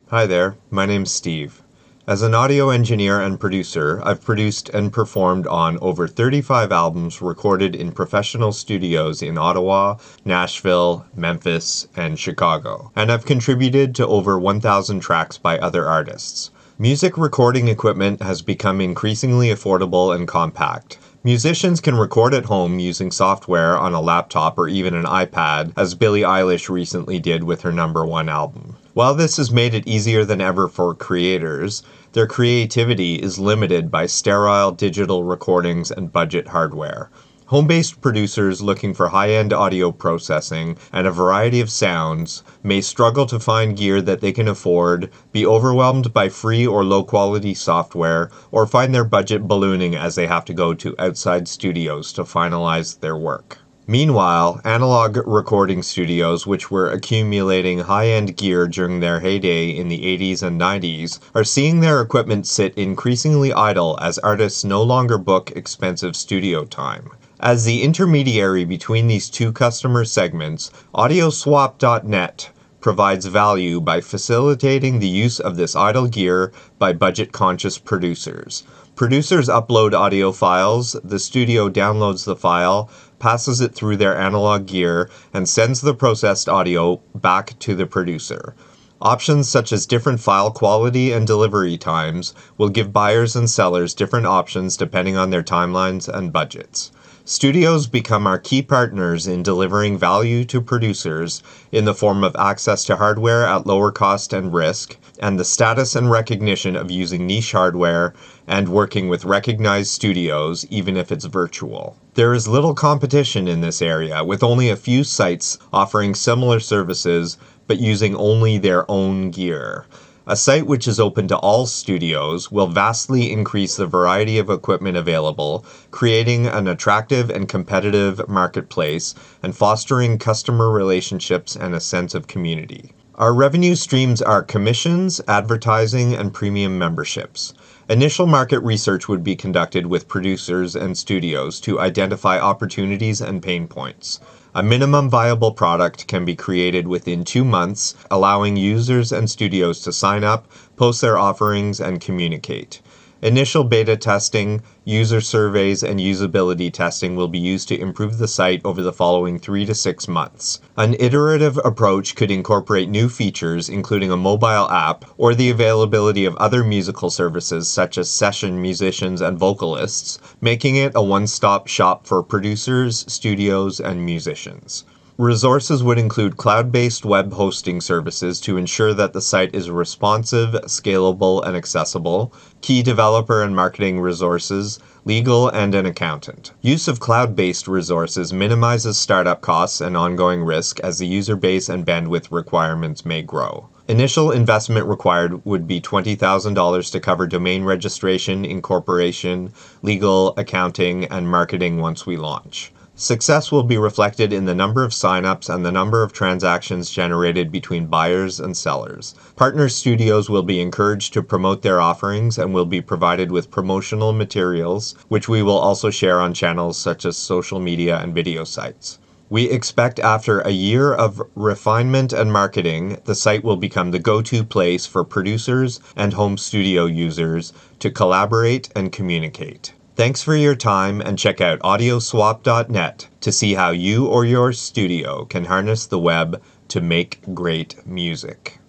Hi there, my name's Steve. As an audio engineer and producer, I've produced and performed on over 35 albums recorded in professional studios in Ottawa, Nashville, Memphis, and Chicago, and I've contributed to over 1,000 tracks by other artists. Music recording equipment has become increasingly affordable and compact. Musicians can record at home using software on a laptop or even an iPad, as Billie Eilish recently did with her #1 album. While this has made it easier than ever for creators, their creativity is limited by sterile digital recordings and budget hardware. Home-based producers looking for high-end audio processing and a variety of sounds may struggle to find gear that they can afford, be overwhelmed by free or low-quality software, or find their budget ballooning as they have to go to outside studios to finalize their work. Meanwhile, analog recording studios, which were accumulating high-end gear during their heyday in the 80s and 90s, are seeing their equipment sit increasingly idle as artists no longer book expensive studio time. As the intermediary between these two customer segments, AudioSwap.net provides value by facilitating the use of this idle gear by budget-conscious producers. Producers upload audio files, the studio downloads the file, passes it through their analog gear, and sends the processed audio back to the producer. Options such as different file quality and delivery times will give buyers and sellers different options depending on their timelines and budgets. Studios become our key partners in delivering value to producers in the form of access to hardware at lower cost and risk, and the status and recognition of using niche hardware and working with recognized studios, even if it's virtual. There is little competition in this area, with only a few sites offering similar services but using only their own gear. A site which is open to all studios will vastly increase the variety of equipment available, creating an attractive and competitive marketplace and fostering customer relationships and a sense of community. Our revenue streams are commissions, advertising, and premium memberships. Initial market research would be conducted with producers and studios to identify opportunities and pain points. A minimum viable product can be created within 2 months, allowing users and studios to sign up, post their offerings, and communicate. Initial beta testing, user surveys, and usability testing will be used to improve the site over the following 3 to 6 months. An iterative approach could incorporate new features, including a mobile app, or the availability of other musical services such as session musicians and vocalists, making it a one-stop shop for producers, studios, and musicians. Resources would include cloud-based web hosting services to ensure that the site is responsive, scalable, and accessible, key developer and marketing resources, legal, and an accountant. Use of cloud-based resources minimizes startup costs and ongoing risk as the user base and bandwidth requirements may grow. Initial investment required would be $20,000 to cover domain registration, incorporation, legal, accounting, and marketing once we launch. Success will be reflected in the number of signups and the number of transactions generated between buyers and sellers. Partner studios will be encouraged to promote their offerings and will be provided with promotional materials, which we will also share on channels such as social media and video sites. We expect after a year of refinement and marketing, the site will become the go-to place for producers and home studio users to collaborate and communicate. Thanks for your time, and check out audioswap.net to see how you or your studio can harness the web to make great music.